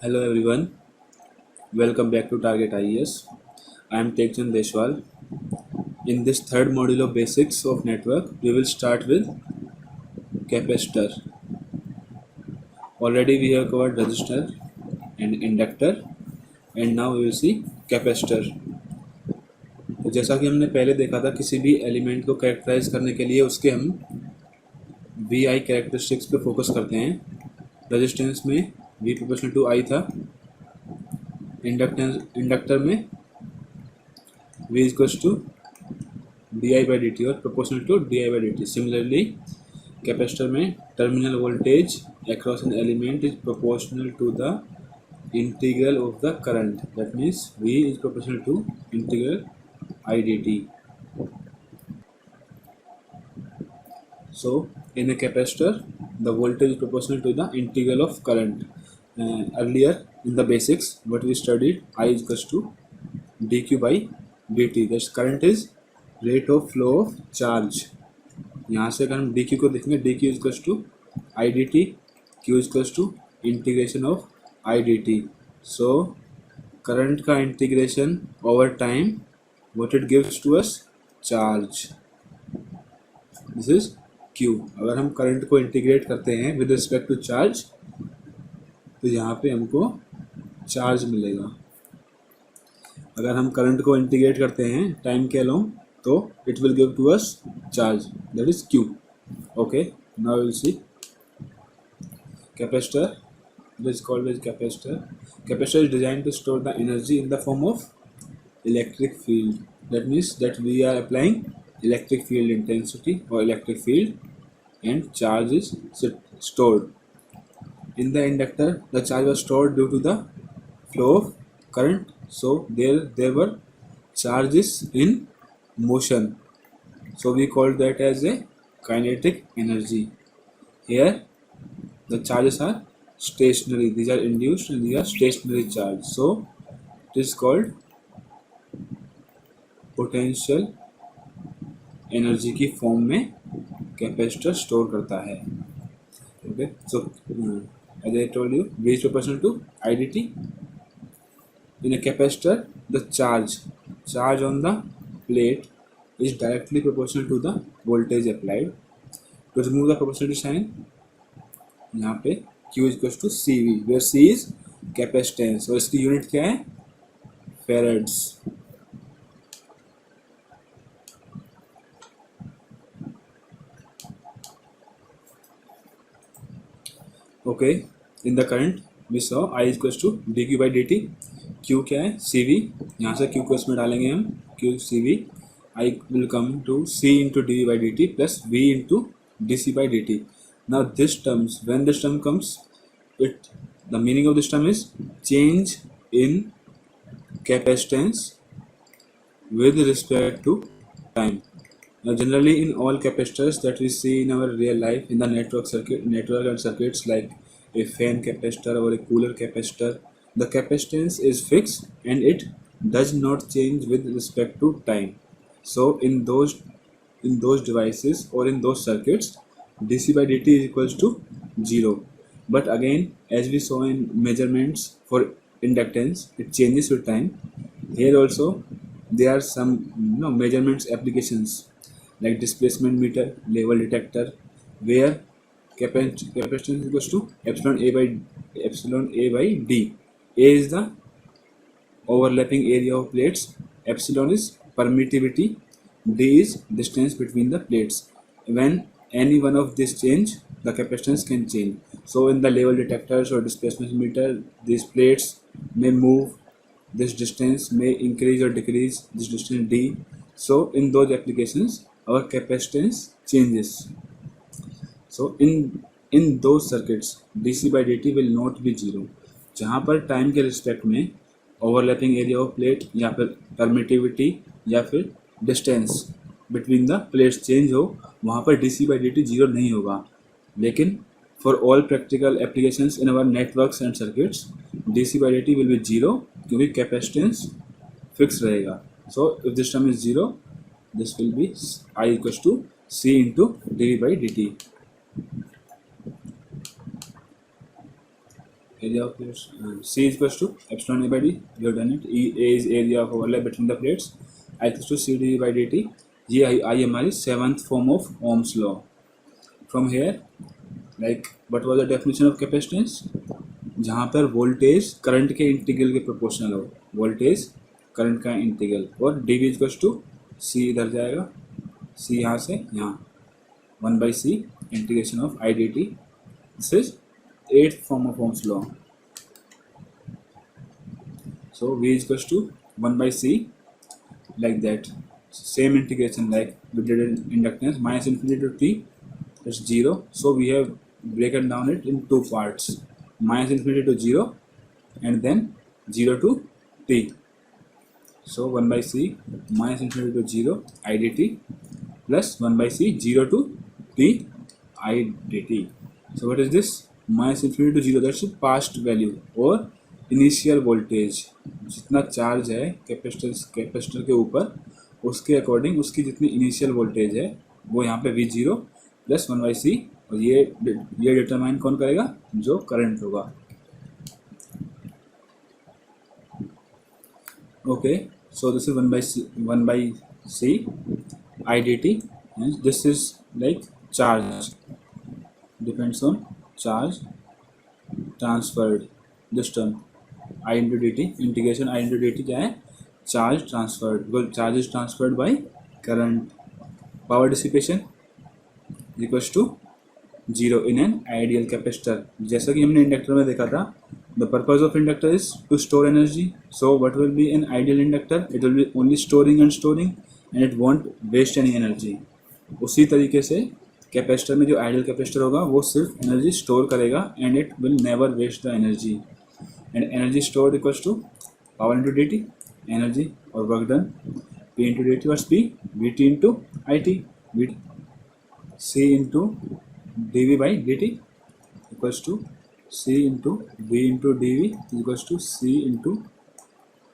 Hello everyone, welcome back to Target IES. I am Tekchand Deshwal. In this third module of Basics of Network, we will start with capacitor. Already we have covered resistor and inductor and now we will see capacitor. तो जैसा कि हमने पहले देखा था, किसी भी element को कैरेक्टराइज करने के लिए उसके हम वी आई कैरेक्टरिस्टिक्स पे फोकस करते हैं. रेजिस्टेंस में वी प्रोपोर्शनल टू आई था, इंडक्टर में v equals to d i by D t और proportional to d i by D t. Similarly capacitor में terminal voltage across an element is proportional to the integral of the current. That means V is proportional to integral I dt. So in a capacitor, the voltage is proportional to the integral of current. Earlier in the basics, what we studied, I is equals to dq by dt. That current is rate of flow of charge. यहाँ से अगर हम dq को देखेंगे, dq is equals to I dt, q is equals to integration of I dt. So current का integration over time, what it gives to us? Charge. This is q. अगर हम current को integrate करते हैं with respect to charge, तो यहाँ पे हमको charge मिलेगा. अगर हम current को integrate करते हैं time के along, तो it will give to us charge. That is q. Okay, now we will see capacitor. This is called as capacitor. Capacitor is designed to store the energy in the form of electric field. That means that we are applying electric field intensity or electric field, and charge is stored. In the inductor, the charge was stored due to the flow of current. So there were charges in motion. So we call that as a kinetic energy. Here the charges are stationary. These are induced and these are stationary charge. So it is called potential energy की form में capacitor store करता है. Okay, so as I told you, V is proportional to I dt. In a capacitor, the charge on the plate is directly proportional to the voltage applied. To remove the proportionality sign, यहाँ पे Q is equals to CV, where C is capacitance और इसकी unit क्या है? Farads. Okay, in the current we saw I is equals to dq by dt. Q क्या है? CV. यहाँ से Q को इसमें डालेंगे हम, Q CV. I will come to C into dv by dt plus V into dc by dt. Now this terms, when this term comes, the meaning of this term is change in capacitance with respect to time. Now generally in all capacitors that we see in our real life in the network and circuits, like a fan capacitor or a cooler capacitor, the capacitance is fixed and it does not change with respect to time. So in those devices or in those circuits, dc by dt is equals to 0. But again, as we saw in measurements for inductance, it changes with time. Here also there are some measurements applications like displacement meter, level detector, where capacitance is equals to epsilon a by d. A is the overlapping area of plates, epsilon is permittivity, d is distance between the plates. When any one of these change, the capacitance can change. So in the level detectors or displacement meter, these plates may move, this distance may increase or decrease, this distance d. So in those applications, our capacitance changes. So in those circuits, dc by dt will not be 0. जहाँ पर time के respect में overlapping area of plate या फिर permittivity या फिर distance between the plates change हो, वहाँ पर dc by dt 0 नहीं होगा. लेकिन for all practical applications in our networks and circuits, dc by dt will be 0 क्योंकि कैपेसिटेंस फिक्स रहेगा. So if this term is 0, this will be I equals to C into dv by dt. area of plates. C is equals to epsilon A by D. We have done it. A is area of overlap between the plates. I is equals to C dV by dt. ये आई हमारी seventh form of Ohm's law. From here like what was the definition of capacitance, जहाँ पर voltage current के integral के proportional हो, voltage current का integral, और D v equals to सी इधर जाएगा, सी यहाँ से यहाँ 1/c integration of I D T. This is 8th form of Ohm's law. So V is equals to 1/c like that. Same integration like we did in inductance, minus infinity to t, it's 0. So we have broken down it in two parts, minus infinity to 0 and then 0 to t. So 1/c minus infinity to 0 I dt plus 1/c 0 to t I dt. So what is this? Minus infinity to zero, that's past value और initial voltage. जितना charge है capacitor के ऊपर, उसके according उसकी जितनी initial voltage है वो यहाँ पे V0 प्लस 1/c, और ये डिटरमाइन कौन करेगा? जो करंट होगा. Okay, so this is 1/c I dt and this is like charge, depends on charge transferred. This term I into dt, integration I into dt क्या है? Charge transferred, because charge is transferred by current. Power dissipation equals to 0 in an ideal capacitor. जैसा कि हमने inductor में देखा था, the purpose of inductor is to store energy. So what will be an ideal inductor? It will be only storing and it won't waste any energy. उसी तरीके से capacitor में जो आइडियल कैपेसिटर होगा वो सिर्फ एनर्जी स्टोर करेगा and it will never waste the energy. And energy stored equals to power into d t, energy और work done, p into d t और p, v t into i t, v c into d v by D t equals to C into v into d v equals to C into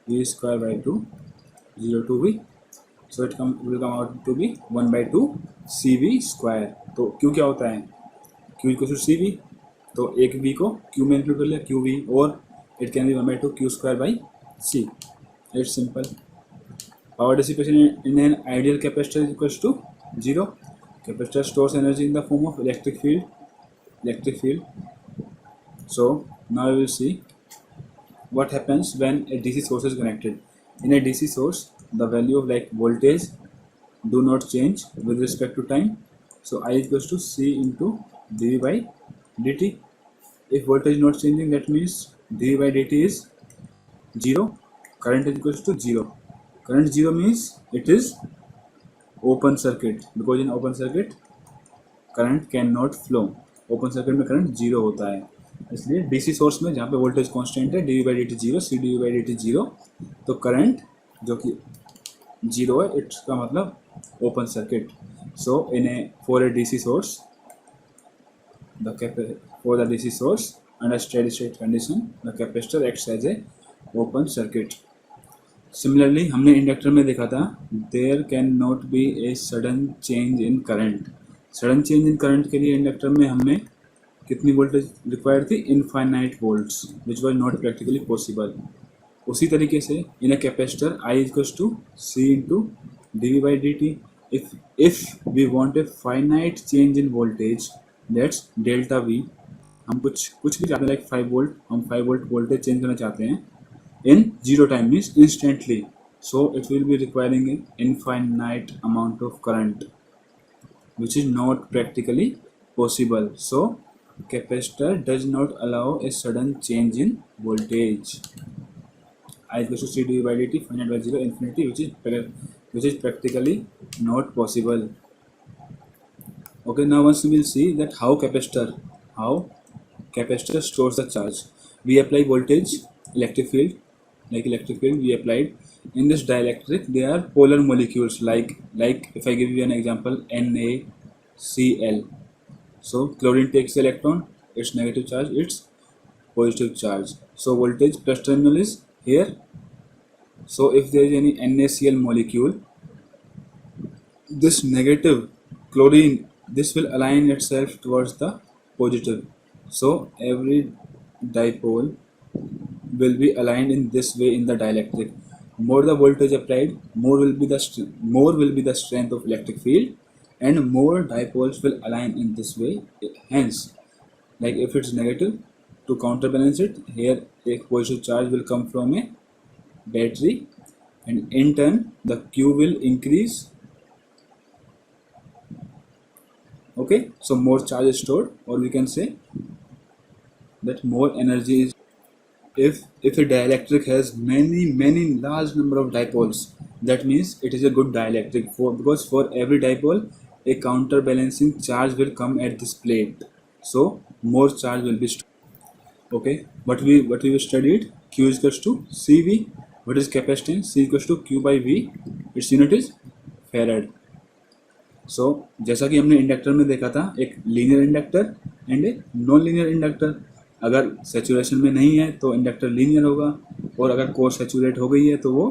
v square by 2 0 to v. So it will come out to be 1/2 CV square. तो Q क्या होता है? Q equal to CV, तो एक V को Q में include कर लिया QV, और it can be 1/2 Q square by C. It's simple. Power dissipation in an ideal capacitor is equals to 0. Capacitor stores energy in the form of electric field. So now we will see what happens when a DC source is connected. In a DC source, the value of like voltage do not change with respect to time. So I is equals to C into dV by dt. If voltage is not changing, that means dV by dt is 0. Current is equals to 0. Current 0 means it is open circuit, because in open circuit current cannot flow. Open circuit में current 0 होता है. इसलिए DC source में जहाँ पे voltage constant है dV by dt 0, C dV by dt 0, तो current जो कि 0 है, इसका मतलब open circuit. So for a DC source for the DC source under steady state condition, the capacitor acts as a open circuit. Similarly, हमने inductor में देखा था, there can not be a sudden change in current. Sudden change in current के लिए inductor में हमने कितनी voltage required थी? Infinite volts, which was not practically possible. उसी तरीके से in a capacitor i equals to C into d v by D t. If we want a finite change in voltage, that's delta v. हम कुछ भी चाहते हैं, like 5 volt, हम 5 volt voltage change करना चाहते हैं इन 0 time, means instantly. So it will be requiring A infinite amount of current, which is not practically possible. So capacitor does not allow a sudden change in voltage. I equals to C dV by dt finite by 0 infinity, which is practically not possible. Okay, now once we will see that how capacitor stores the charge. We apply voltage, electric field we applied. In this dielectric, there are polar molecules, like if I give you an example, NaCl. So chlorine takes electron, its negative charge, its positive charge. So voltage plus terminal is here. So if there is any NaCl molecule, this negative chlorine, this will align itself towards the positive. So every dipole will be aligned in this way in the dielectric. More the voltage applied, more will be the strength of electric field, and more dipoles will align in this way. Hence, like if it's negative, to counterbalance it, here a positive charge will come from a battery, and in turn the Q will increase. Okay, so more charge is stored, or we can say that more energy is. If a dielectric has many large number of dipoles, that means it is a good dielectric, because for every dipole a counterbalancing charge will come at this plate, so more charge will be stored. Okay, what we studied, Q is equals to CV. What is capacitance? C equals to Q by V. Its unit is farad. सो जैसा कि हमने inductor में देखा था, एक linear inductor and a non linear inductor. अगर saturation में नहीं है तो इंडक्टर लीनियर होगा, और अगर कोर सेचुरेट हो गई है तो वो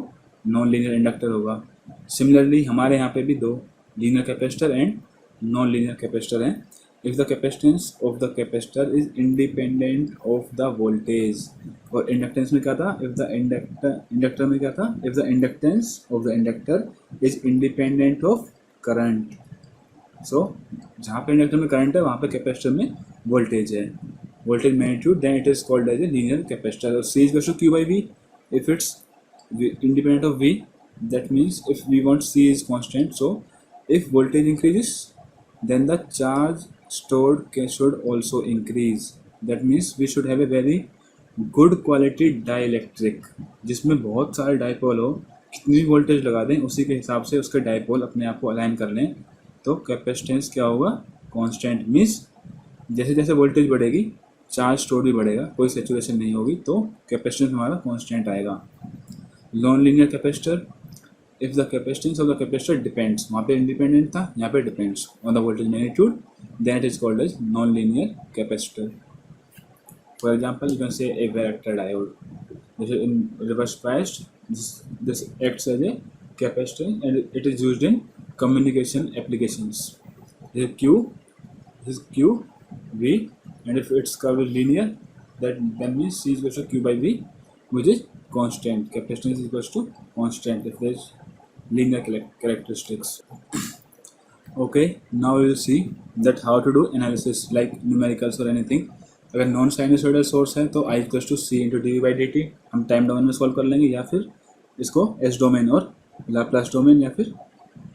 नॉन लीनियर इंडक्टर होगा. सिमिलरली हमारे यहाँ पे भी दो linear capacitor and non linear capacitor हैं. If the capacitance of the capacitor is independent of the voltage. और इंडक्टेंस में क्या था, इफ़ द इंडक्टर में क्या था, if the inductance of the inductor is independent of current. So जहाँ पे इंडक्टर में करंट है वहाँ पे कैपेसिटर में वोल्टेज है, voltage magnitude, then it is called as a linear capacitor. और C is equal to Q by V. If it's independent of V, that means if we want C is constant, so if voltage increases then the charge stored should also increase. That means we should have a very good quality dielectric जिसमें बहुत सारे dipole हो, कितनी भी voltage लगा दें उसी के हिसाब से उसके डाइपोल अपने आप को अलाइन कर लें, तो कैपेसिटेंस क्या होगा, कांस्टेंट. मीन्स जैसे जैसे वोल्टेज बढ़ेगी चार्ज स्टोर भी बढ़ेगा, कोई सेचुरेशन नहीं होगी, तो कैपेसिटेंस हमारा कांस्टेंट आएगा. Non linear capacitor, if the capacitance of the capacitor depends, वहाँ पे इंडिपेंडेंट था, यहाँ पे depends on the voltage magnitude, then it is called as non linear capacitor. For example you can say a varactor diode. जैसे in reverse biased, this acts as a capacitor and it is used in communication applications. This is Q V, and if its curve is linear, that means C is equal to Q by V, which is constant. Capacitance is equal to constant if there is linear characteristics. Okay, now we will see that how to do analysis like numericals or anything. अगर non sinusoidal source है तो I equal to C into D by D T हम time domain में solve कर लेंगे, या फिर इसको एस डोमेन और लाप्लास डोमेन या फिर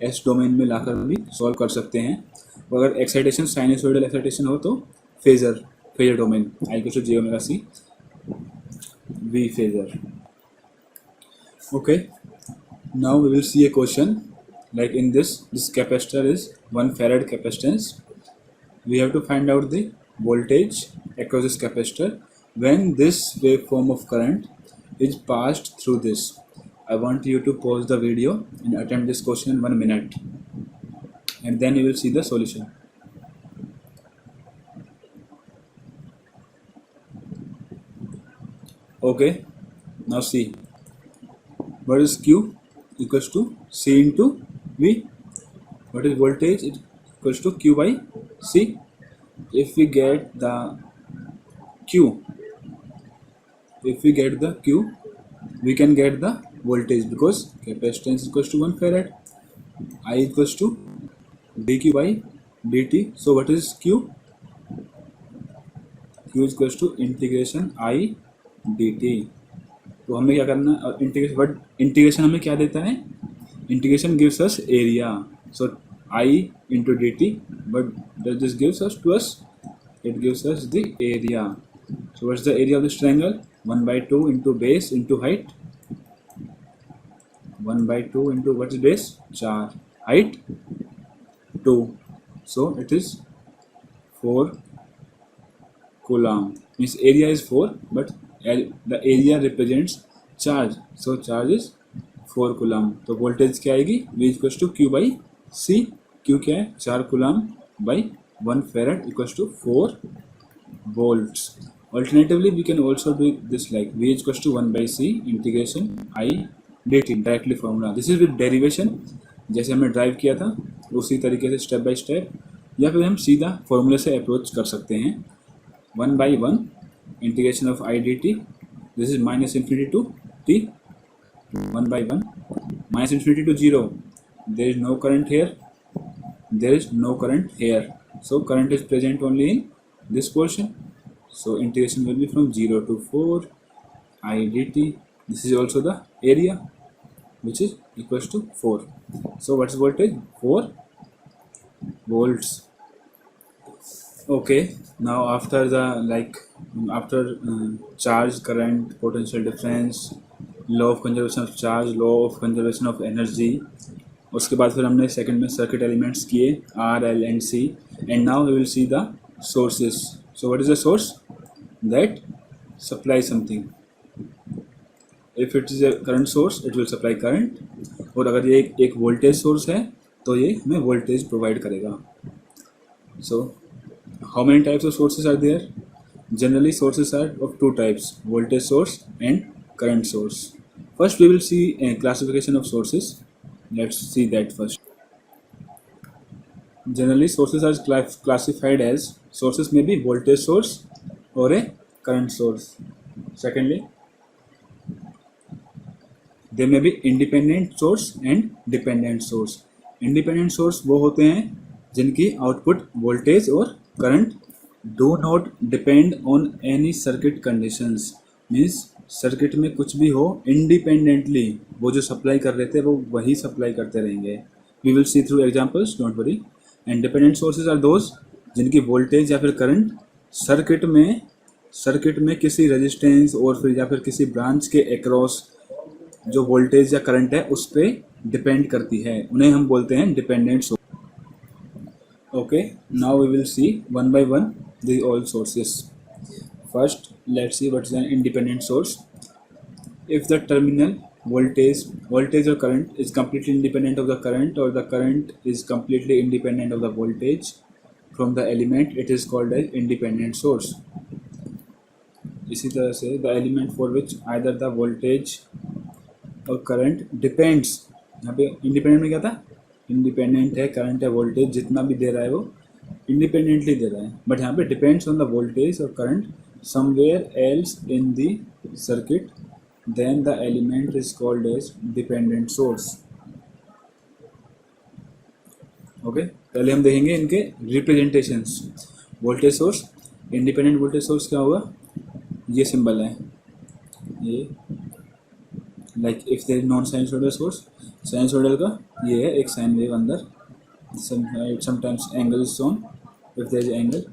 एस डोमेन में लाकर भी सॉल्व कर सकते हैं. और अगर एक्साइटेशन साइनसोइडल एक्साइटेशन हो तो phasor domain I equal to J omega C V phasor. Okay, now we will see a question like in this capacitor is 1 farad capacitance. We have to find out the voltage across this capacitor when this waveform of current is passed through this. I want you to pause the video and attempt this question in 1 minute, and then you will see the solution. Okay, now see, what is Q equals to C into V. What is voltage? It equals to Q by C. If we get the Q, we can get the voltage because capacitance equals to 1 farad. I equals to dq by dt. So what is Q? Q is equals to integration I dt. तो हमें क्या करना है, integration, but integration हमें क्या देता है, integration gives us area. So I into dt, but does this gives us to us? It gives us the area. So what's the area of this triangle? 1 by 2 into base into height. 1 by 2 into what is base? 4. Height 2. So it is 4 coulomb. Means area is 4, but the area represents charge. So charge is 4 coulomb. तो voltage क्या आएगी? V equals to Q by C. Q क्या है? 4 coulomb by 1 farad equals to 4 volts. Alternatively, we can also do this like V equals to 1 by C integration I dt. Directly formula. This is with derivation. जैसे हमने drive किया था उसी तरीके से step by step, या फिर हम सीधा फॉर्मूले से अप्रोच कर सकते हैं. 1 by 1 integration of I dt. This is minus infinity to t, 1 by 1, minus infinity to 0. There is no current here, there is no current here, so current is present only in this portion. So integration will be from 0 to 4 I dt. This is also the area, which is equals to 4. So what is voltage? 4 volts. Okay, now after the charge, current, potential difference, law of conservation of charge, law of conservation of energy, उसके बाद फिर हमने second में circuit elements किए R, L and C, and now we will see the sources. So what is the source? That supply something. If it is a current source, it will supply current. और अगर ये एक voltage source है तो ये हमें voltage provide करेगा. So how many types of sources are there? Generally sources are of two types, voltage source and current source. First we will see a classification of sources. Let's see that first. Generally sources are classified as, sources may be voltage source or a current source. Secondly, there may be independent source and dependent source. Independent source वो होते हैं जिनकी output voltage और current do not depend on any circuit conditions. Means circuit में कुछ भी हो, independently वो जो सप्लाई कर रहे थे वो वही सप्लाई करते रहेंगे. We will see through examples, don't worry. And dependent sources are those जिनकी वोल्टेज या फिर करंट सर्किट में किसी रेजिस्टेंस और फिर या फिर किसी ब्रांच के अक्रॉस जो वोल्टेज या करंट है उस पर डिपेंड करती है, उन्हें हम बोलते हैं dependent source. Okay, now we will see one by one the all sources. First, let's see what is an independent source. If the terminal voltage or current is completely independent of the current, or the current is completely independent of the voltage from the element, it is called as independent source. इसी तरह से the element for which either the voltage or current depends, यहाँ पे independent में क्या था? Independent है, current है, वोल्टेज जितना भी दे रहा है वो इंडिपेंडेंटली दे रहा है, बट यहाँ पे डिपेंड्स ऑन द वोल्टेज और current somewhere else in the circuit, then the element is called as dependent source. Okay, पहले हम देखेंगे इनके representations. Voltage source, independent voltage source क्या होगा? ये सिंबल है, ये like if there is non sinusoidal source, sinusoidal का ये है एक साइन वेव अंदर, sometimes angle is shown if there is angle.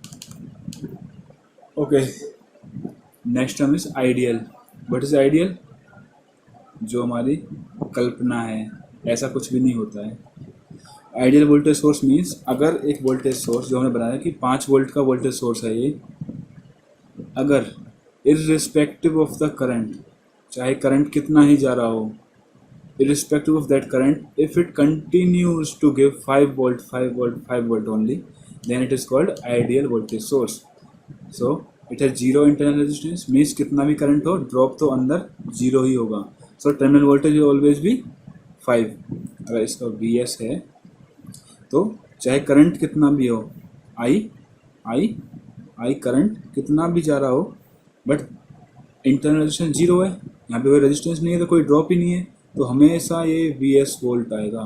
Okay, next term is ideal. What is ideal? जो हमारी कल्पना है, ऐसा कुछ भी नहीं होता है. आइडियल वोल्टेज सोर्स मीन्स अगर एक वोल्टेज सोर्स जो हमने बनाया कि 5 वोल्ट का वोल्टेज सोर्स है ये, अगर इर्रिस्पेक्टिव ऑफ द करंट, चाहे करंट कितना ही जा रहा हो, irrespective of that current, if it continues to give 5 volt only, then it is called ideal voltage source. So it has zero internal resistance, means कितना भी करंट हो, drop तो अंदर जीरो ही होगा. So terminal voltage will always be 5. अगर इसका Vs है तो चाहे करंट कितना भी हो, I करंट कितना भी जा रहा हो, बट इंटरनल रेजिस्टेंस जीरो है, यहाँ पे कोई रेजिस्टेंस नहीं है तो कोई ड्रॉप ही नहीं है, तो हमेशा ये Vs वोल्ट आएगा.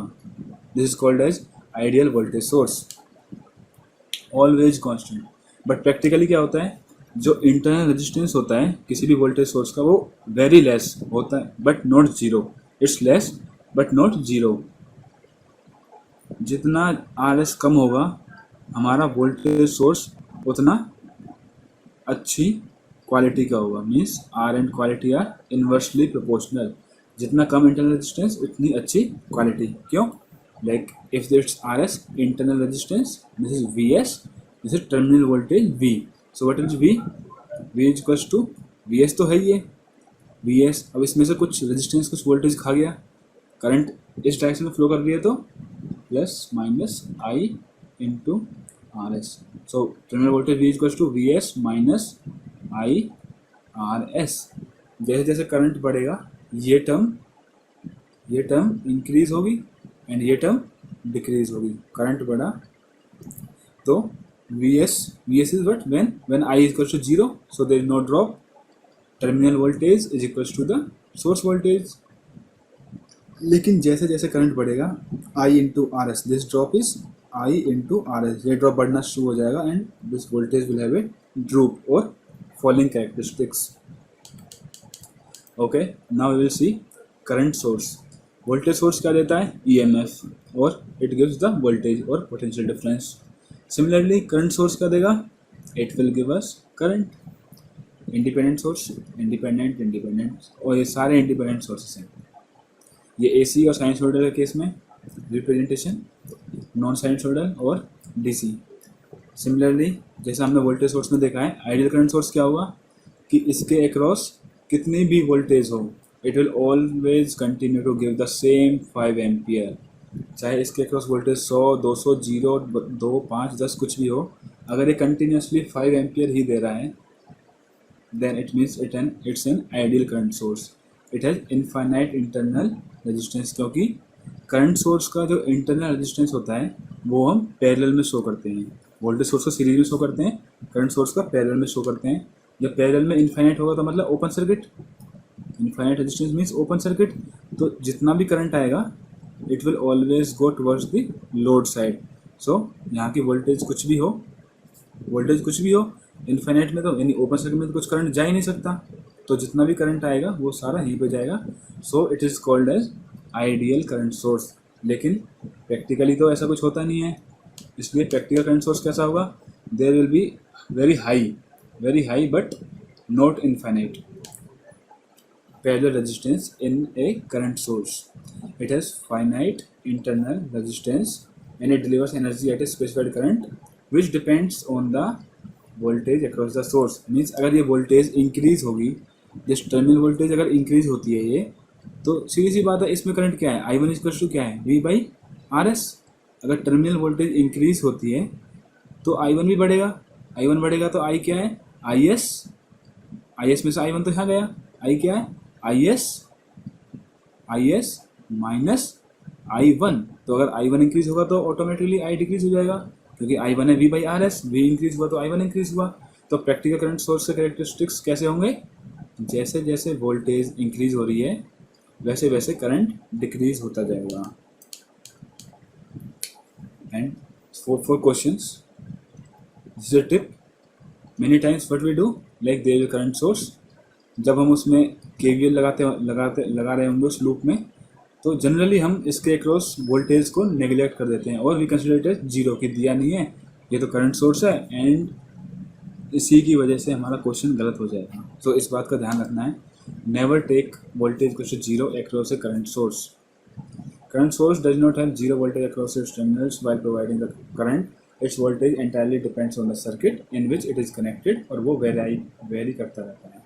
This is called as ideal voltage source, always constant. But practically क्या होता है, जो इंटरनल रेजिस्टेंस होता है किसी भी वोल्टेज सोर्स का वो वेरी लेस होता है, but not zero. It's less but not zero. जितना Rs कम होगा हमारा वोल्टेज सोर्स उतना अच्छी क्वालिटी का होगा. Means R and quality are inversely proportional. जितना कम इंटरनल रेजिस्टेंस उतनी अच्छी क्वालिटी. क्यों? Like if this Rs internal resistance, this is Vs, this is terminal voltage V. So what is V? V is equals to Vs तो है ही है Vs. अब इसमें से कुछ रेजिस्टेंस कुछ वोल्टेज खा गया, करंट इस डायरेक्शन में फ्लो कर रही है तो plus minus I into Rs. So terminal voltage V is equals to Vs minus I Rs. जैसे जैसे करंट बढ़ेगा ये टर्म इंक्रीज होगी एंड ये टर्म डिक्रीज होगी. करंट बढ़ा तो Vs is what? When I is equal to 0, so there is no drop, terminal voltage is equals to the source voltage. लेकिन जैसे जैसे करंट बढ़ेगा i into r s, this drop is i into r s, ये drop बढ़ना शुरू हो जाएगा and this voltage will have a droop और falling characteristics. Okay, now we will see current source. Voltage source क्या देता है? ईएमएफ, और इट गिव्स द वोल्टेज और potential difference. Similarly current source क्या देगा? It will give us current. Independent source, independent independent, और ये सारे इंडिपेंडेंट सोर्सेस हैं। ये एसी और साइनसॉइडल के केस में रिप्रेजेंटेशन, नॉन साइनसॉइडल और डीसी। सिमिलरली जैसा हमने वोल्टेज सोर्स में देखा है, आइडियल करंट सोर्स क्या होगा कि इसके अक्रॉस कितनी भी वोल्टेज हो, it will always continue to give the same 5 ampere. चाहे इसके अक्रॉस वोल्टेज 100, 200, 0, 2, 5, 10 कुछ भी हो, अगर ये कंटिन्यूसली 5 एम्पियर ही दे रहा है, then it means it's an ideal current source. It has infinite internal resistance, क्योंकि करंट सोर्स का जो इंटरनल रेजिस्टेंस होता है वो हम पैरेलल में शो करते हैं। वोल्टेज सोर्स को सीरीज में शो करते हैं, करंट सोर्स का पैरेलल में शो करते हैं। जब पैरेलल में इनफाइनाइट होगा तो मतलब open circuit, infinite resistance means open circuit, तो जितना भी करंट आएगा it will always go towards the load side. So यहाँ की वोल्टेज कुछ भी हो, इनफाइनाइट में तो यानी ओपन सर्किट में तो कुछ करंट जा ही नहीं सकता, तो जितना भी करंट आएगा वो सारा यहीं पे जाएगा। So it is called as ideal current source. लेकिन प्रैक्टिकली तो ऐसा कुछ होता नहीं है, इसलिए प्रैक्टिकल करंट सोर्स कैसा होगा? There will be very high but not infinite parallel resistance in a current source. It has finite internal resistance and it delivers energy at a specified current which depends on the voltage across the source. Means अगर ये voltage increase होगी, जिस terminal voltage अगर increase होती है ये, तो सीधी सी बात है इसमें करंट क्या है? आई वन इक्वल टू क्या है? V by R S. अगर टर्मिनल वोल्टेज इंक्रीज होती है तो आई वन भी बढ़ेगा, तो आई क्या है? आई एस में से आई वन तो यहाँ गया, आई क्या है? I S minus I one. तो अगर आई वन इंक्रीज होगा तो ऑटोमेटिकली आई डिक्रीज हो जाएगा, क्योंकि आई वन है V by R S, V increase हुआ तो आई वन इंक्रीज हुआ। तो प्रैक्टिकल करंट सोर्स के कैरेक्टरिस्टिक्स कैसे होंगे? जैसे जैसे वोल्टेज इंक्रीज हो रही है वैसे वैसे करंट डिक्रीज होता जाएगा। And for questions, this is a tip. Many times what we do, like there is a current source, जब हम उसमें केवीएल लगा रहे होंगे उस लूप में, तो जनरली हम इसके अक्रॉस वोल्टेज को नेग्लेक्ट कर देते हैं और we consider it as zero, की दिया नहीं है, ये तो करंट सोर्स है, एंड इसी की वजह से हमारा क्वेश्चन गलत हो जाएगा। तो इस बात का ध्यान रखना है, never take voltage equal to zero across a current source. Current source does not have zero voltage across its terminals while providing the current. Its voltage entirely depends on the circuit in which it is connected, और वो vary करता रहता है।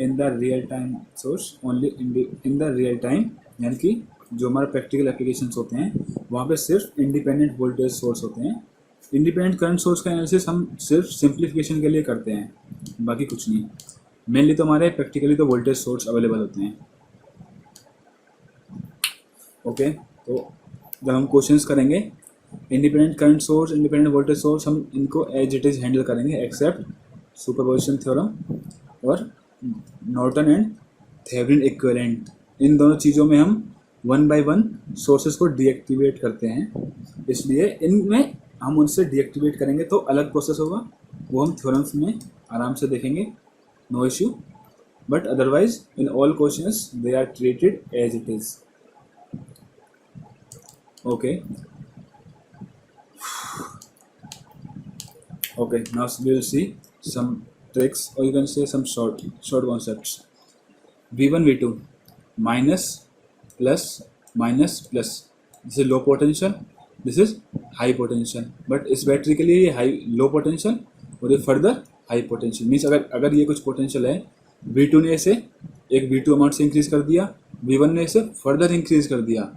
In the real time source only in the real time, यानी कि जो हमारे practical applications होते हैं वहाँ पे सिर्फ इंडिपेंडेंट वोल्टेज सोर्स होते हैं। इंडिपेंडेंट करंट सोर्स का एनालिसिस हम सिर्फ सिंप्लीफिकेशन के लिए करते हैं, बाकी कुछ नहीं। मेनली तो हमारे प्रैक्टिकली तो वोल्टेज सोर्स अवेलेबल होते हैं। ओके, तो जब हम क्वेश्चंस करेंगे independent current source, independent voltage source, हम इनको एज इट इज़ हैंडल करेंगे एक्सेप्ट सुपरपोजिशन थ्योरम और नॉर्टन एंड थेवेनिन इक्विवेलेंट। इन दोनों चीज़ों में हम 1 by 1 सोर्सेज को डीएक्टिवेट करते हैं, इसलिए इनमें हम उनसे डीएक्टिवेट करेंगे तो अलग प्रोसेस होगा, वो हम थ्योरम्स में आराम से देखेंगे, no issue. But otherwise in all questions they are treated as it is. Okay, now we will see some tricks, or you can say some short concepts. V1 V2 minus plus, this is low potential, this is high potential, but इस battery के लिए ये high low potential और ये further high potential. Means अगर ये कुछ potential है, V2 ने इसे एक V2 अमाउंट से इंक्रीज कर दिया, V1 ने इसे फर्दर इंक्रीज कर दिया,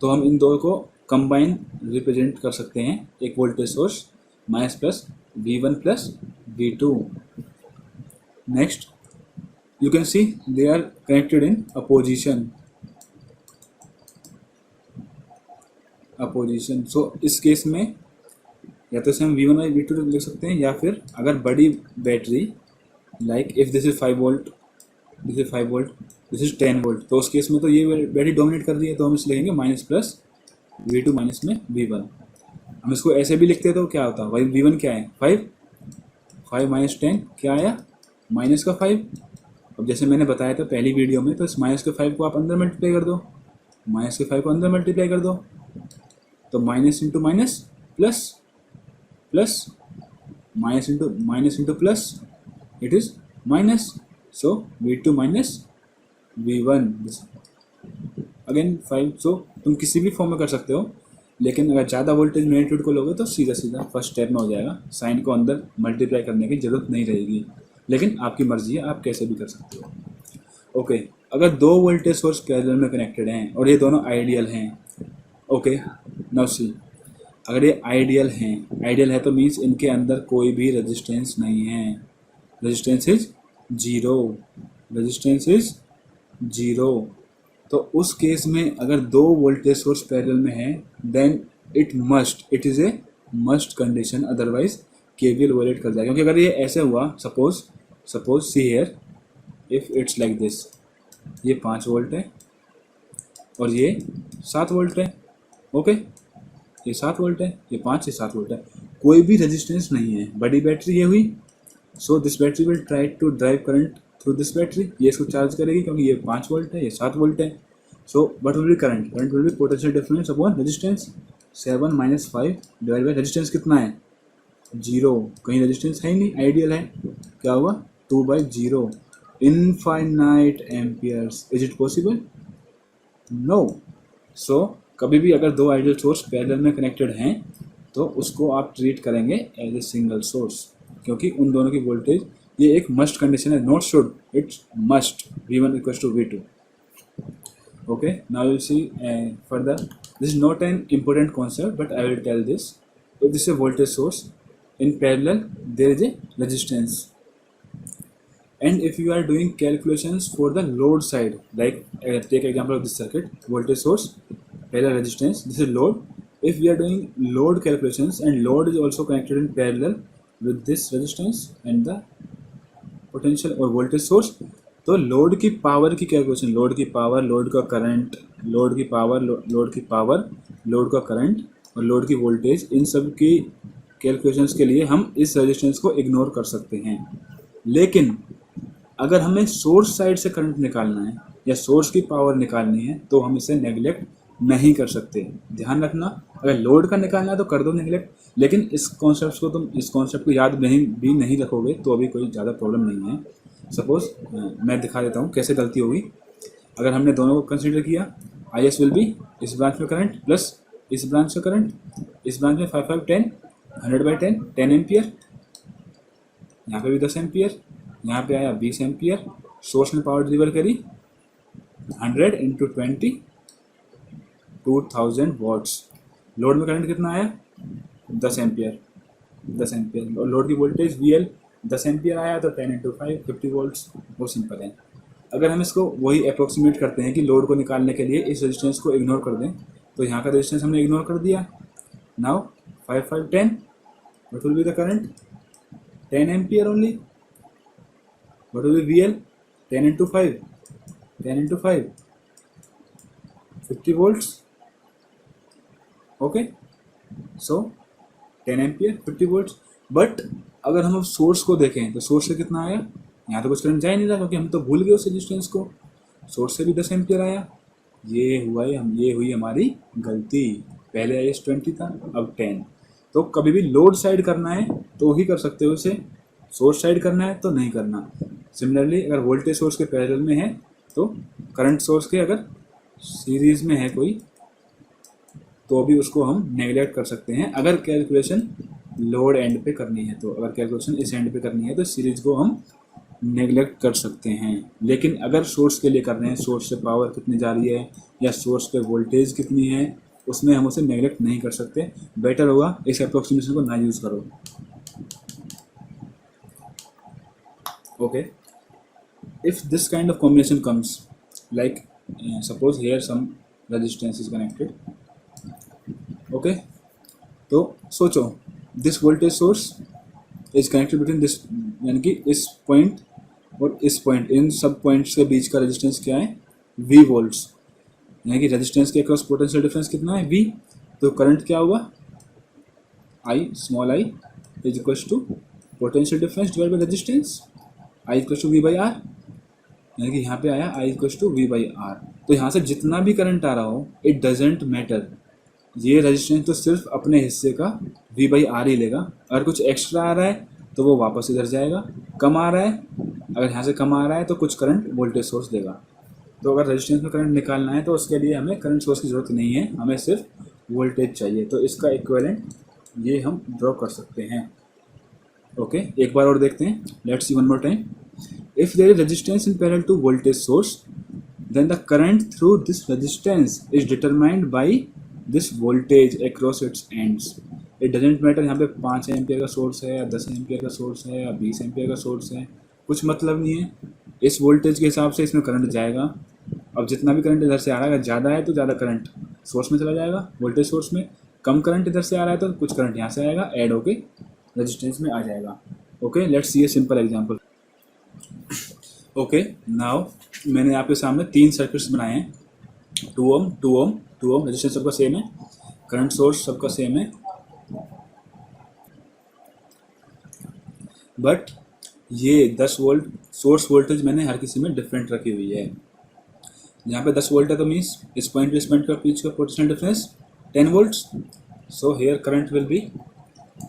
तो हम इन दो को कंबाइन रिप्रेजेंट कर सकते हैं एक voltage source minus plus V1 plus V2। Next you can see they are connected in opposition. So इस केस में या तो इसे हम V1 बाई V2 लिख सकते हैं, या फिर अगर बड़ी battery like if this is 5 volt, this is 5 volt, this is 10 volt, तो उस केस में तो ये बैटरी डोमिनेट कर रही है, तो हम इसे लिखेंगे माइनस प्लस V2 माइनस में V1। हम इसको ऐसे भी लिखते हैं तो क्या होता है, भाई V1 क्या है 5, 5 माइनस 10 क्या आया माइनस का 5। अब जैसे मैंने बताया था पहली वीडियो में, तो इस माइनस के 5 को आप अंदर मल्टीप्लाई कर दो, माइनस के 5 को अंदर मल्टीप्लाई कर दो, तो minus into minus plus, plus minus into plus, it is minus, so V2 minus V1 again 5। सो तुम किसी भी फॉर्म में कर सकते हो, लेकिन अगर ज़्यादा वोल्टेज मैग्नीट्यूड को लोगे तो सीधा सीधा फर्स्ट स्टेप में हो जाएगा, साइन को अंदर मल्टीप्लाई करने की जरूरत नहीं रहेगी, लेकिन आपकी मर्जी है, आप कैसे भी कर सकते हो। ओके, अगर दो वोल्टेज सोर्स पैरेलल में कनेक्टेड हैं और ये दोनों आइडियल हैं, ओके नाउ सी, अगर ये आइडियल हैं, आइडियल है तो मीन्स इनके अंदर कोई भी रेजिस्टेंस नहीं है, resistance is zero, resistance is zero. तो उस केस में अगर दो वोल्टेज सोर्स पैरेलल में है, then it is a must condition, otherwise KVL valid कर जाएगा। क्योंकि अगर ये ऐसे हुआ, suppose see here, if it's like this, ये 5 वोल्ट है और ये 7 वोल्ट है, ओके ये 7 वोल्ट है, ये 5, ये 7 वोल्ट है, कोई भी रेजिस्टेंस नहीं है, बड़ी बैटरी ये हुई, so this battery will try to drive current through this battery, ये इसको चार्ज करेगी क्योंकि ये 5 वोल्ट है, ये 7 वोल्ट है। So what will be current, current will be potential difference upon resistance, 7 minus 5 divide by resistance कितना है 0, कहीं रेजिस्टेंस है ही नहीं, आइडियल है, क्या हुआ 2/0, infinite amperes. Is it possible? No. So कभी भी अगर दो आइडियल सोर्स पैरेलल में कनेक्टेड हैं तो उसको आप ट्रीट करेंगे एज ए सिंगल सोर्स, क्योंकि उन दोनों की वोल्टेज, ये एक मस्ट कंडीशन है, not should, it's must, V1 equals to V2। okay, now you'll see further, this is not an important concept but I will tell this. If this is a voltage source, in parallel there is a resistance, and if you are doing calculations for the load side, like take example of this circuit, voltage source, parallel resistance, this is load. If we are doing load calculations and load is also connected in parallel with this resistance and the potential or voltage source, तो load की power की calculation, load की power, load का current, load की power, load की power, load का current और load की वोल्टेज, इन सब की कैलकुलेशंस के लिए हम इस रेजिस्टेंस को इग्नोर कर सकते हैं। लेकिन अगर हमें सोर्स साइड से करंट निकालना है या सोर्स की पावर निकालनी है तो हम इसे नेग्लेक्ट नहीं कर सकते। ध्यान रखना, अगर लोड का निकालना है तो कर दो नेग्लेक्ट, लेकिन इस कॉन्सेप्ट को तुम, इस कॉन्सेप्ट को याद नहीं रखोगे तो अभी कोई ज़्यादा प्रॉब्लम नहीं है। सपोज मैं दिखा देता हूँ कैसे गलती होगी। अगर हमने दोनों को कंसीडर किया, आई एस विल बी इस ब्रांच में करंट प्लस इस ब्रांच में करंट, इस ब्रांच में 5 5 10 100/10 10 एम्पियर, यहाँ पे भी 10 एम्पियर, यहाँ पे आया 20 एम्पियर, सोर्स ने पावर डिलीवर करी 100 इंटू 20 2000 वॉट्स। लोड में करंट कितना आया 10 एम्पियर, 10 एम्पियर, और लोड की वोल्टेज VL 10 एम्पियर आया तो 10 इंटू 5 50 वोल्ट्स। वो सिंपल है। अगर हम इसको वही अप्रोक्सीमेट करते हैं कि लोड को निकालने के लिए इस रेजिस्टेंस को इग्नोर कर दें, तो यहाँ का रेजिस्टेंस हमने इग्नोर कर दिया। Now 5 5 10, what will be the current 10 ampere only, what will be VL 10 into 5 10 into 5 50 volts, okay so 10 ampere 50 volts. But अगर हम सोर्स को देखें तो सोर्स से कितना आया, यहाँ तो कुछ करंट जा ही नहीं रहा क्योंकि हम तो भूल गए उस रेजिस्टेंस को। सोर्स से भी 10 एम्पियर आया, ये हुई हमारी गलती। पहले IS 20 था, अब 10। तो कभी भी लोड साइड करना है तो ही कर सकते हो इसे, सोर्स साइड करना है तो नहीं करना। सिमिलरली अगर वोल्टेज सोर्स के पैरेलल में है तो करंट सोर्स के अगर सीरीज में है कोई तो भी उसको हम नेगलेक्ट कर सकते हैं। अगर कैलकुलेशन लोड एंड पे करनी है तो, अगर कैलकुलेशन इस एंड पे करनी है तो सीरीज को हम नेगलेक्ट कर सकते हैं। लेकिन अगर सोर्स के लिए कर रहे हैं, सोर्स से पावर कितनी जा रही है या सोर्स पे वोल्टेज कितनी है, उसमें हम उसे नेगलेक्ट नहीं कर सकते। बेटर होगा इस अप्रोक्सीमेशन को ना यूज़ करो। Okay, if this kind of combination comes, like suppose here some resistance is connected, okay, तो सोचो this voltage source is connected between यानी कि इस पॉइंट और इस पॉइंट, इन सब पॉइंट्स के बीच का रेजिस्टेंस क्या है, V वोल्ट्स, यानी कि रेजिस्टेंस के अक्रॉस पोटेंशियल डिफरेंस कितना है, V। तो करंट क्या होगा, I small i is equal to potential difference divide by resistance, I equal to V by R, यानी कि यहाँ पे आया I equal to V by R। तो यहाँ से जितना भी करंट आ रहा हो, इट डजेंट मैटर, ये रेजिस्टेंस तो सिर्फ अपने हिस्से का V बाई R ही लेगा। अगर कुछ एक्स्ट्रा आ रहा है तो वो वापस इधर जाएगा, कम आ रहा है, अगर यहाँ से कम आ रहा है तो कुछ करंट वोल्टेज सोर्स देगा। तो अगर रेजिस्टेंस में करंट निकालना है तो उसके लिए हमें करंट सोर्स की ज़रूरत नहीं है, हमें सिर्फ वोल्टेज चाहिए। तो इसका इक्विवेलेंट ये हम ड्रॉ कर सकते हैं। ओके, एक बार और देखते हैं, let's see one more time. If there is resistance in parallel to voltage source, then the current through this resistance is determined by this voltage across its ends. It doesn't matter यहाँ पे 5 ampere का source है या 10 ampere का source है या 20 ampere का source है, कुछ मतलब नहीं है। इस वोल्टेज के हिसाब से इसमें करंट जाएगा। अब जितना भी करंट इधर से आ रहा है, अगर ज़्यादा है तो ज़्यादा करंट सोर्स में चला जाएगा, वोल्टेज सोर्स में। कम करंट इधर से आ रहा है तो कुछ करंट यहाँ से आएगा, ऐड होके रेजिस्टेंस में आ जाएगा। Okay, let's see a simple example. Okay, now मैंने आपके सामने 3 सर्किट्स बनाए हैं, 2 ओम 2 ओम 2 ओम, रेजिस्टेंस सबका सेम है, करंट सोर्स सबका सेम है, बट ये 10 वोल्ट सोर्स वोल्टेज मैंने हर किसी में डिफरेंट रखी हुई है। यहाँ पे 10 वोल्ट है तो मीन्स इस पॉइंट का बीच का potential difference 10 volts, so here current will be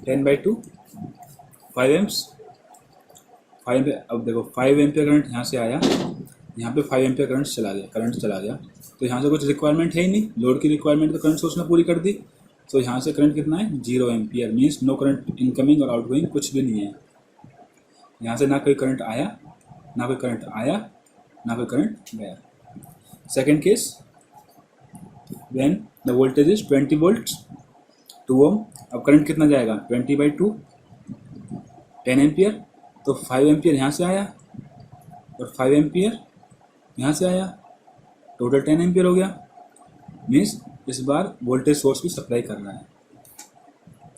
10/2 5 amps. 5 अब देखो 5 एम्पियर करंट यहाँ से आया, यहाँ पे 5 एम्पियर करंट चला गया, तो यहाँ से कुछ रिक्वायरमेंट है ही नहीं, लोड की रिक्वायरमेंट तो करंट सोर्स ने पूरी कर दी। तो यहाँ से करंट कितना है, 0 ampere, means no current incoming और आउटगोइंग, कुछ भी नहीं है। यहाँ से ना कोई करंट आया, ना कोई करंट आया, ना कोई करंट गया। Second case, when the voltage is 20 volts 2 ओम, अब करंट कितना जाएगा, 20/2 10 एम्पियर, तो 5 एम्पियर यहाँ से आया और 5 एम्पियर यहाँ से आया, टोटल 10 एम्पियर हो गया, मीन्स इस बार वोल्टेज सोर्स की सप्लाई कर रहा है।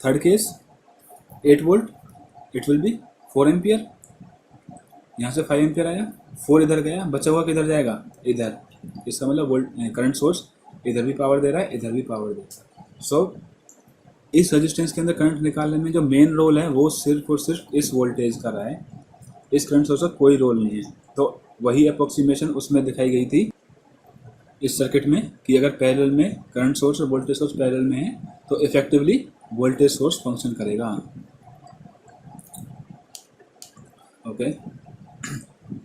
Third case 8 volt, it will be 4 ampere, यहाँ से 5 एम्पियर आया, 4 इधर गया, बचा हुआ किधर जाएगा, इधर। इसका मतलब करंट सोर्स इधर भी पावर दे रहा है, इधर भी पावर दे रहा है। सो इस रेजिस्टेंस के अंदर करंट निकालने में जो मेन रोल है वो सिर्फ और सिर्फ इस वोल्टेज का रहा है, इस करंट सोर्स का कोई रोल नहीं है। तो वही अप्रोक्सीमेशन उसमें दिखाई गई थी इस सर्किट में कि अगर पैरेलल में करंट सोर्स और वोल्टेज सोर्स पैरेलल में है तो इफेक्टिवली वोल्टेज सोर्स फंक्शन करेगा। ओके,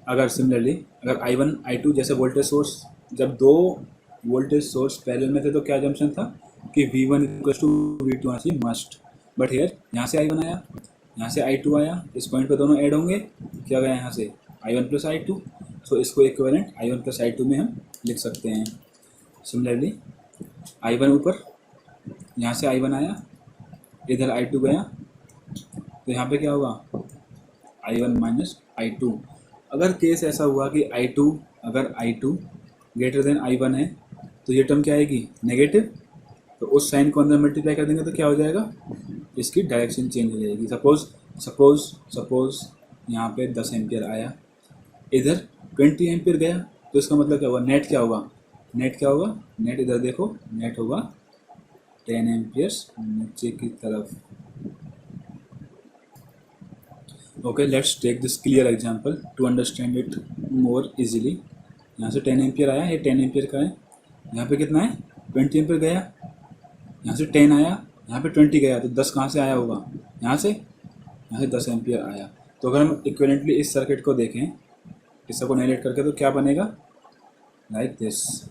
अगर सिमिलरली अगर I1 I2 जैसे वोल्टेज सोर्स, जब 2 वोल्टेज सोर्स पैरेलल में थे तो क्या जंक्शन था कि V1 = V2 आना चाहिए मस्ट, बट हेयर यहाँ से I1 आया, यहाँ से I2 आया, इस पॉइंट पे दोनों ऐड होंगे, क्या गया यहाँ से I1 + I2, सो इसको इक्विवेलेंट I1 + I2 में हम लिख सकते हैं। सिमिलरली I1 ऊपर, यहाँ से I1 आया, इधर I2 गया, तो यहाँ पे क्या होगा I1 - I2। अगर केस ऐसा हुआ कि अगर I2 ग्रेटर देन I1 है तो ये टर्म क्या आएगी, नेगेटिव, तो उस साइन को अंदर मल्टीप्लाई कर देंगे तो क्या हो जाएगा, इसकी डायरेक्शन चेंज हो जाएगी। सपोज यहाँ पे 10 एम्पियर आया, इधर 20 एम्पियर गया, तो इसका मतलब क्या होगा, नेट नेट इधर देखो, नेट होगा 10 एम्पियर्स नीचे की तरफ। Okay, let's take this clear example to understand it more easily. यहाँ से 10 एम्पियर आया, ये 10 एम्पियर का है, यहाँ पे कितना है 20 एम्पियर गया, यहाँ से 10 आया, यहाँ पे 20 गया, तो 10 कहाँ से आया होगा, यहाँ से 10 एम्पियर आया। तो अगर हम इक्विवेलेंटली इस सर्किट को देखें, इस सबको नेगलेक्ट करके, तो क्या बनेगा, like this.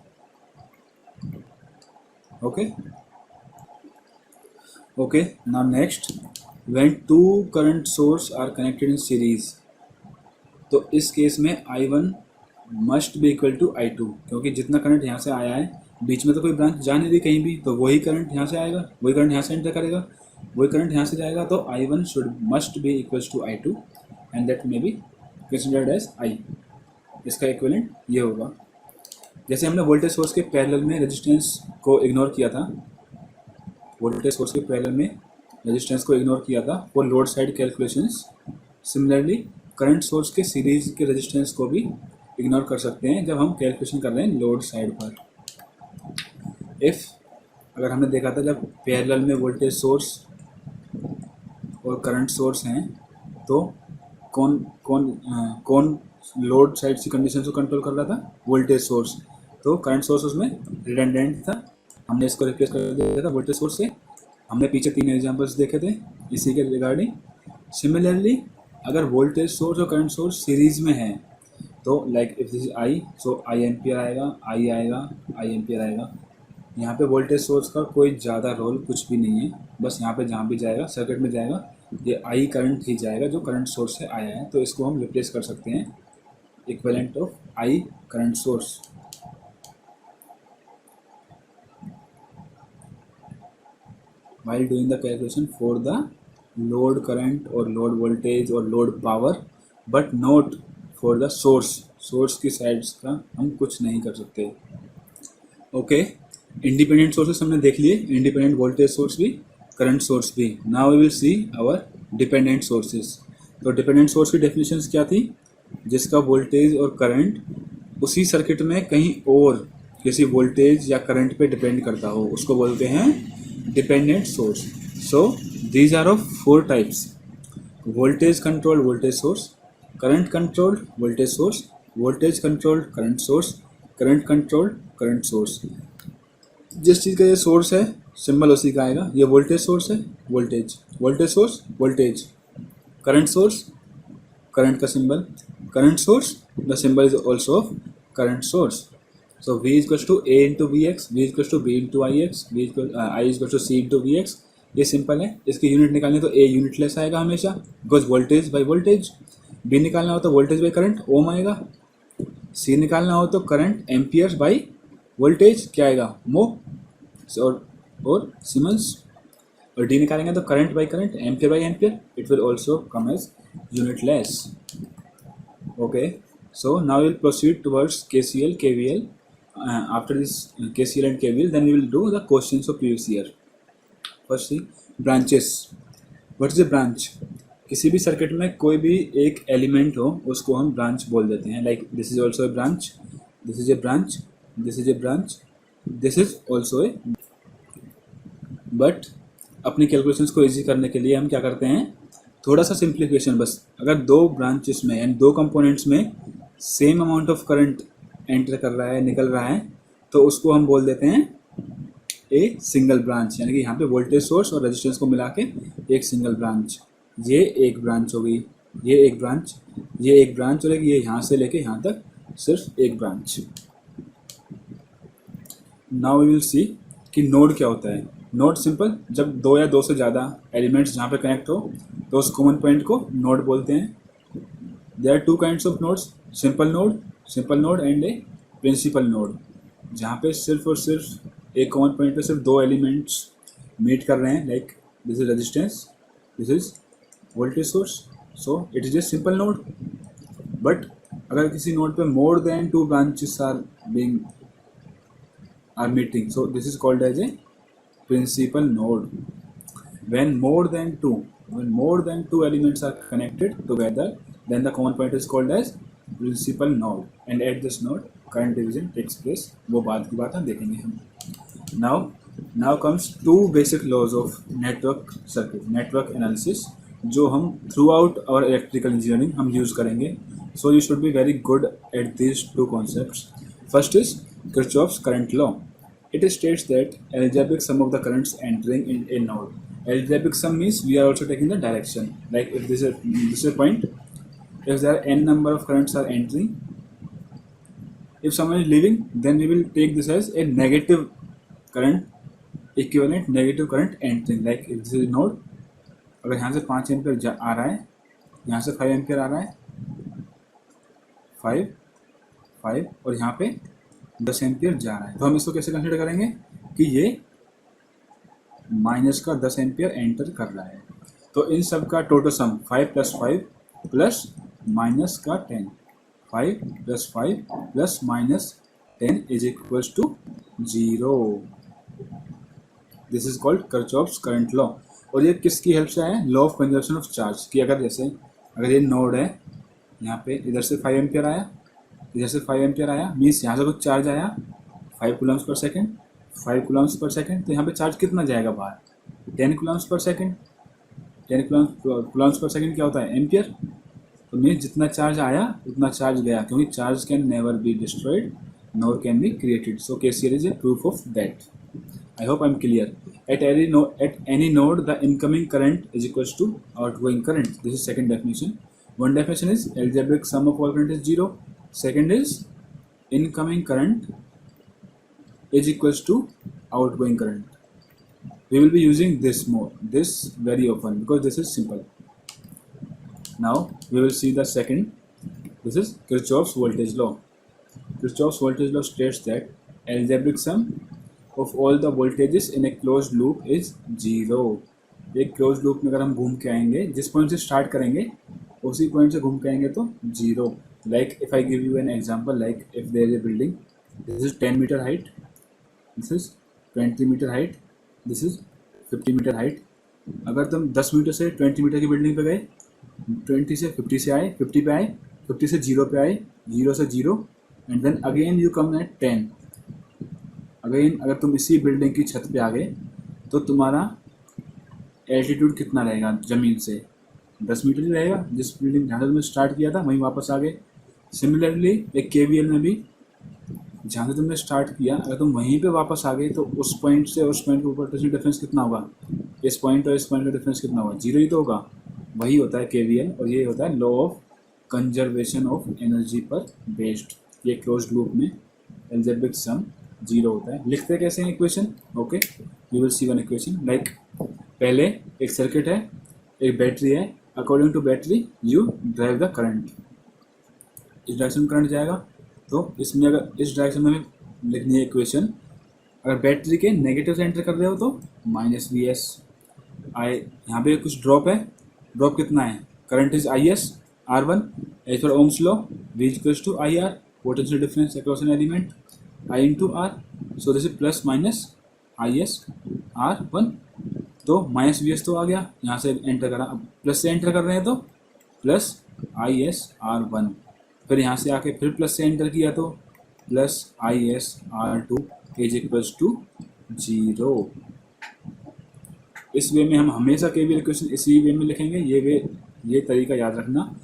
Okay, now next, when 2 current source are connected in series, तो इस केस में I1 must be equal to I2, क्योंकि जितना करंट यहाँ से आया है, बीच में तो कोई ब्रांच जा नहीं रही कहीं भी, तो वही करंट यहाँ से आएगा, वही करंट यहाँ से एंटर करेगा, वही करंट यहाँ से जाएगा, तो I1 must be equal to I2 and that may be considered as I। इसका इक्विवेलेंट ये होगा। जैसे हमने वोल्टेज सोर्स के पैरेलल में रेजिस्टेंस को इग्नोर किया था, वो load side calculations similarly current source के सीरीज के रेजिस्टेंस को भी इग्नोर कर सकते हैं जब हम कैलकुलेशन कर रहे हैं लोड साइड पर। इफ़ अगर हमने देखा था जब पैरेलल में वोल्टेज सोर्स और करंट सोर्स हैं तो कौन कौन कौन लोड साइड की कंडीशन को कंट्रोल कर रहा था, वोल्टेज सोर्स। तो करंट सोर्स उसमें रिडंडेंट था, हमने इसको रिप्लेस कर दिया था वोल्टेज सोर्स से। हमने पीछे 3 एग्जांपल्स देखे थे इसी के रिगार्डिंग। सिमिलरली अगर वोल्टेज सोर्स और करंट सोर्स सीरीज में है तो like if this is I, so I ampere आएगा, आई आएगा, आई एम्पियर आएगा। यहाँ पे वोल्टेज सोर्स का कोई ज़्यादा रोल कुछ भी नहीं है, बस यहाँ पे जहाँ भी जाएगा सर्किट में जाएगा ये आई करंट ही जाएगा जो करंट सोर्स से आया है। तो इसको हम रिप्लेस कर सकते हैं equivalent of I current source. while doing the calculation for the load current or load voltage or load power but not for the source की साइड्स का हम कुछ नहीं कर सकते। ओके, इंडिपेंडेंट सोर्सेस हमने देख लिए, इंडिपेंडेंट वोल्टेज सोर्स भी, करंट सोर्स भी। Now we will see our dependent sources. तो डिपेंडेंट सोर्स की डेफिनेशंस क्या थी, जिसका वोल्टेज और करंट उसी सर्किट में कहीं और किसी वोल्टेज या करंट पे डिपेंड करता हो, उसको बोलते हैं dependent source. So these are of 4 types: voltage controlled voltage source, current controlled voltage source, voltage controlled current source, current controlled current source. जिस चीज़ का ये सोर्स है सिंबल उसी का आएगा। ये वोल्टेज सोर्स है, voltage, voltage source voltage, current source current का symbol, current source the symbol is also of current source. So V is equals to A into Vx, V is equals to B into Ix, I is equals to C into Vx। ये simple है। इसकी unit निकालनी तो A unitless आएगा हमेशा, because voltage by voltage. B निकालना हो तो वोल्टेज बाई करंट ओम आएगा, C निकालना हो तो करंट एम्पियर्स बाई वोल्टेज क्या आएगा, मो और सीमेंस। और D निकालेंगे तो current by current, ampere by ampere, it will also come as unitless. Okay, so now we will proceed towards KCL, KVL. After this KCL and KVL, then we will do the questions of previous year. First see branches. What is a branch? किसी भी circuit में कोई भी एक element हो उसको हम branch बोल देते हैं। Like this is also a branch, this is a branch, this is a branch, this is also a. But अपनी कैलकुलेशंस को इजी करने के लिए हम क्या करते हैं, थोड़ा सा सिंप्लीफिकेशन बस। अगर 2 ब्रांचेस में यानी 2 कंपोनेंट्स में same amount of current enter कर रहा है, निकल रहा है, तो उसको हम बोल देते हैं ए सिंगल ब्रांच। यानी कि यहाँ पे वोल्टेज सोर्स और रेजिस्टेंस को मिला के एक सिंगल ब्रांच। ये एक ब्रांच हो गई, ये एक ब्रांच, ये एक ब्रांच, और ये यहाँ से लेके यहाँ तक सिर्फ एक branch. Now we will see कि नोड क्या होता है। नोड सिंपल, जब 2 या 2 से ज़्यादा एलिमेंट्स जहाँ पे कनेक्ट हो तो उस कॉमन पॉइंट को नोड बोलते हैं। There are 2 kinds of nodes, simple node and a principal node, जहाँ पे सिर्फ और सिर्फ एक कॉमन पॉइंट पे सिर्फ 2 एलिमेंट्स मीट कर रहे हैं। Like this is resistance, this is voltage source, so it is a simple node. But अगर किसी नोड पे more than 2 branches are meeting, so this is called as a principal node. When more than two elements are connected together, then the common point is called as principal node, and at this node current division takes place। वो बाद की बात हम देखेंगे हम। Now comes 2 basic laws of network circuit, network analysis, जो हम throughout our electrical engineering हम use करेंगे। So you should be very good at these 2 concepts. First is Kirchhoff's current law. It states that algebraic sum of the currents entering in a node. Algebraic sum means we are also taking the direction. Like if this is a point, if there are n number of currents are entering, if someone is leaving, then we will take this as a negative current, equivalent negative current entering. Like if this is a node, अगर यहाँ से 5 ampere आ रहा है, यहाँ से 5 ampere आ रहा है, 5 और यहाँ पे 10 एम्पियर जा रहा है, तो हम इसको कैसे कंसिडर करेंगे कि ये माइनस का 10 एम्पियर एंटर कर रहा है। तो इन सब का टोटल सम 5 + 5 प्लस माइनस का 10, 5 + 5 plus minus 10 is equals to 0। This is called Kirchhoff's current law. और ये किसकी हेल्प से है, law of conservation of charge. कि अगर जैसे अगर ये नोड है, यहाँ पे इधर से 5 एम्पियर आया, इधर से 5 एम्पियर आया, मीन्स यहाँ से कुछ चार्ज आया 5 कूलम्स पर सेकेंड, 5 कूलम्स पर सेकेंड, तो यहाँ पे चार्ज कितना जाएगा बाहर, 10 कूलम्स पर सेकेंड। 10 कूलम्स पर सेकेंड क्या होता है, एम्पियर। तो मीन्स जितना चार्ज आया उतना चार्ज गया, क्योंकि charge can never be destroyed nor can be created. So KCL is a proof of that. I hope I'm clear. At any node, the incoming current is equals to outgoing current. This is second definition. One definition is algebraic sum of all current is 0. Second is incoming current is equals to outgoing current. We will be using this very often because this is simple. Now we will see the second. This is Kirchhoff's voltage law. Kirchhoff's voltage law states that algebraic sum of all the voltages in a closed loop is 0. एक close loop में अगर हम घूम के आएंगे, जिस point से start करेंगे उसी पॉइंट से घूम के आएंगे तो 0. Like if I give you an example, like if there is a building, this is 10 meter height, this is 20 meter height, this is 50 meter height. अगर तुम 10 मीटर से 20 मीटर की बिल्डिंग पे गए, 20 से 50 से आए, 50 पे आए, 50 से 0 पे आए, 0 से 0, and then again you come at 10. Again अगर तुम इसी बिल्डिंग की छत पे आ गए तो तुम्हारा एल्टीट्यूड कितना रहेगा ज़मीन से, 10 मीटर ही रहेगा. जिस बिल्डिंग जहाँ से तुमने स्टार्ट किया था वहीं वापस आ गए. सिमिलरली एक KVL में भी जहाँ से तुमने स्टार्ट किया, अगर तुम वहीं पे वापस आ गए तो उस पॉइंट से उस पॉइंट के ऊपर डिफरेंस कितना होगा, इस पॉइंट और इस पॉइंट का डिफरेंस कितना होगा, 0 ही तो होगा. वही होता है KVL, और ये होता है law of conservation of energy पर बेस्ड. ये क्लोज्ड लूप में एल्जेब्रिक सम 0 होता है. लिखते कैसे हैं equation, okay, we will see one equation. Like पहले एक सर्किट है, एक बैटरी है, according to battery you drive the current. इस डायरेक्शन में करंट जाएगा, तो इसमें अगर इस डायरेक्शन में लिखनी है इक्वेशन, अगर बैटरी के नेगेटिव से एंटर कर रहे हो तो -Vs. यहाँ पे कुछ ड्रॉप है, ड्रॉप कितना है, current is IS R1 as पर Ohm's law, V equals to IR, potential difference across an element, I into R. So this is plus minus IS R1. तो -Vs तो आ गया, यहाँ से एंटर करा, अब प्लस से एंटर कर रहे हैं तो प्लस IS R1. फिर यहाँ से आके फिर प्लस से एंटर किया तो plus IS R2 is equals to 0. इस वे में हम हमेशा KVL इक्वेशन इसी वे में लिखेंगे. ये तरीका याद रखना.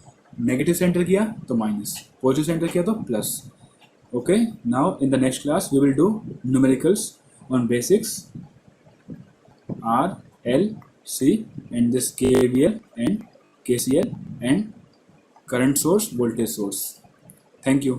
नेगेटिव से एंटर किया तो माइनस, पॉजिटिव से एंटर किया तो plus. Okay, now in the next class we will do numericals on basics R, L, C and this KVL and KCL and current source, voltage source. Thank you.